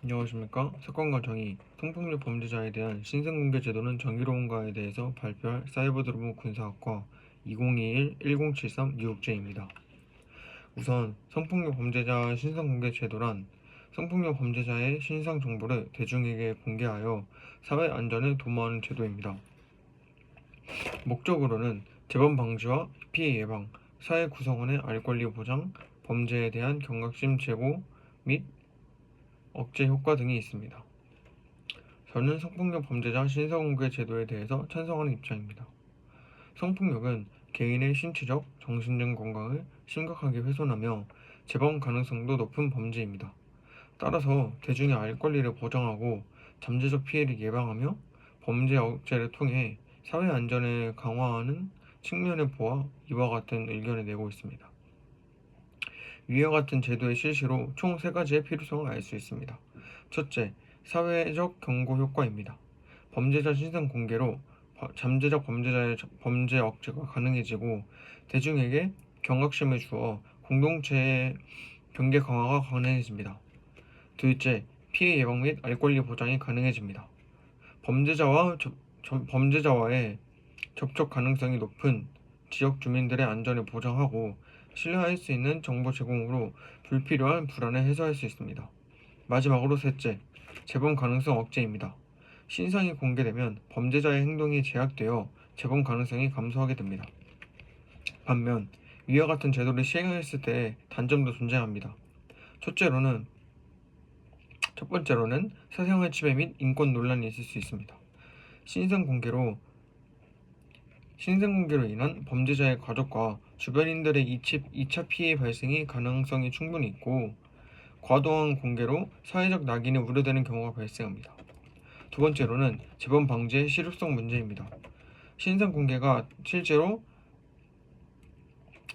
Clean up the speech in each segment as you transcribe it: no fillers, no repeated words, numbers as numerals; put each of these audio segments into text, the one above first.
안녕하십니까. 사건과 정의, 성폭력 범죄자에 대한 신상공개 제도는 정의로운가에 대해서 발표할 사이버드로브 군사학과 2021-1073 유혹제입니다. 우선 성폭력 범죄자 신상공개 제도란 성폭력 범죄자의 신상 정보를 대중에게 공개하여 사회 안전을 도모하는 제도입니다. 목적으로는 재범 방지와 피해 예방, 사회 구성원의 알 권리 보장, 범죄에 대한 경각심 제고 및 억제 효과 등이 있습니다. 저는 성폭력 범죄자 신상공개 제도에 대해서 찬성하는 입장입니다. 성폭력은 개인의 신체적, 정신적 건강을 심각하게 훼손하며 재범 가능성도 높은 범죄입니다. 따라서 대중의 알 권리를 보장하고 잠재적 피해를 예방하며 범죄 억제를 통해 사회 안전을 강화하는 측면을 보아 이와 같은 의견을 내고 있습니다. 위와 같은 제도의 실시로 총 3가지의 필요성을 알 수 있습니다. 첫째, 사회적 경고 효과입니다. 범죄자 신상 공개로 잠재적 범죄자의 범죄 억제가 가능해지고 대중에게 경각심을 주어 공동체의 경계 강화가 가능해집니다. 둘째, 피해 예방 및 알 권리 보장이 가능해집니다. 범죄자와의 접촉 가능성이 높은 지역 주민들의 안전을 보장하고 신뢰할 수 있는 정보 제공으로 불필요한 불안을 해소할 수 있습니다. 마지막으로 셋째, 재범 가능성 억제입니다. 신상이 공개되면 범죄자의 행동이 제약되어 재범 가능성이 감소하게 됩니다. 반면 위와 같은 제도를 시행했을 때의 단점도 존재합니다. 첫 번째로는 사생활 침해 및 인권 논란이 있을 수 있습니다. 신상 공개로 인한 범죄자의 가족과 주변인들의 2차 피해 발생의 가능성이 충분히 있고 과도한 공개로 사회적 낙인이 우려되는 경우가 발생합니다. 두 번째로는 재범 방지의 실효성 문제입니다. 신상 공개가 실제로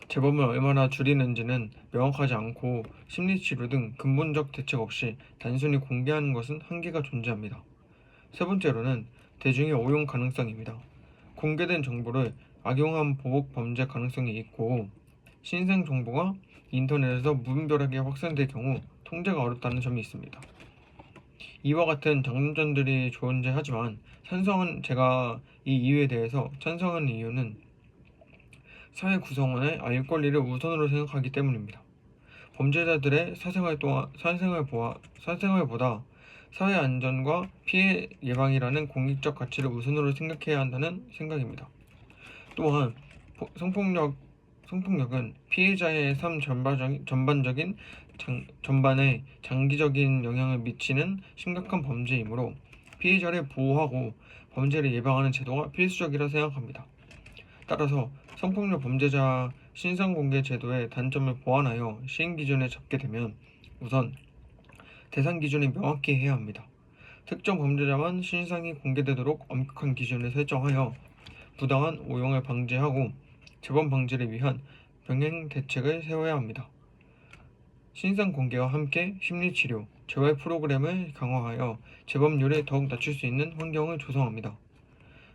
재범을 얼마나 줄이는지는 명확하지 않고 심리치료 등 근본적 대책 없이 단순히 공개하는 것은 한계가 존재합니다. 세 번째로는 대중의 오용 가능성입니다. 공개된 정보를 악용한 보복 범죄 가능성이 있고 신상 정보가 인터넷에서 무분별하게 확산될 경우 통제가 어렵다는 점이 있습니다. 이와 같은 장점들이 존재하지만 제가 이 이유에 대해서 찬성하는 이유는 사회 구성원의 알 권리를 우선으로 생각하기 때문입니다. 범죄자들의 사생활보다 사회 안전과 피해 예방이라는 공익적 가치를 우선으로 생각해야 한다는 생각입니다. 또한 성폭력은 피해자의 삶 전반에 장기적인 영향을 미치는 심각한 범죄이므로 피해자를 보호하고 범죄를 예방하는 제도가 필수적이라 생각합니다. 따라서 성폭력 범죄자 신상공개 제도의 단점을 보완하여 시행 기준을 잡게 되면 우선 대상 기준을 명확히 해야 합니다. 특정 범죄자만 신상이 공개되도록 엄격한 기준을 설정하여 부당한 오용을 방지하고 재범 방지를 위한 병행 대책을 세워야 합니다. 신상 공개와 함께 심리치료, 재활 프로그램을 강화하여 재범률을 더욱 낮출 수 있는 환경을 조성합니다.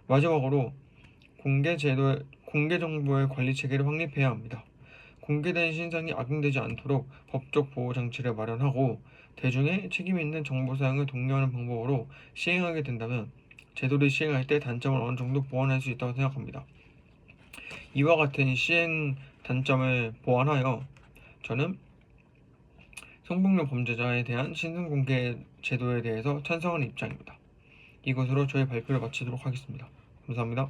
마지막으로 공개 정보의 관리 체계를 확립해야 합니다. 공개된 신상이 악용되지 않도록 법적 보호 장치를 마련하고 대중의 책임 있는 정보 사용을 독려하는 방법으로 시행하게 된다면 제도를 시행할 때 단점을 어느 정도 보완할 수 있다고 생각합니다. 이와 같은 시행 단점을 보완하여 저는 성폭력 범죄자에 대한 신상공개 제도에 대해서 찬성하는 입장입니다. 이것으로 저의 발표를 마치도록 하겠습니다. 감사합니다.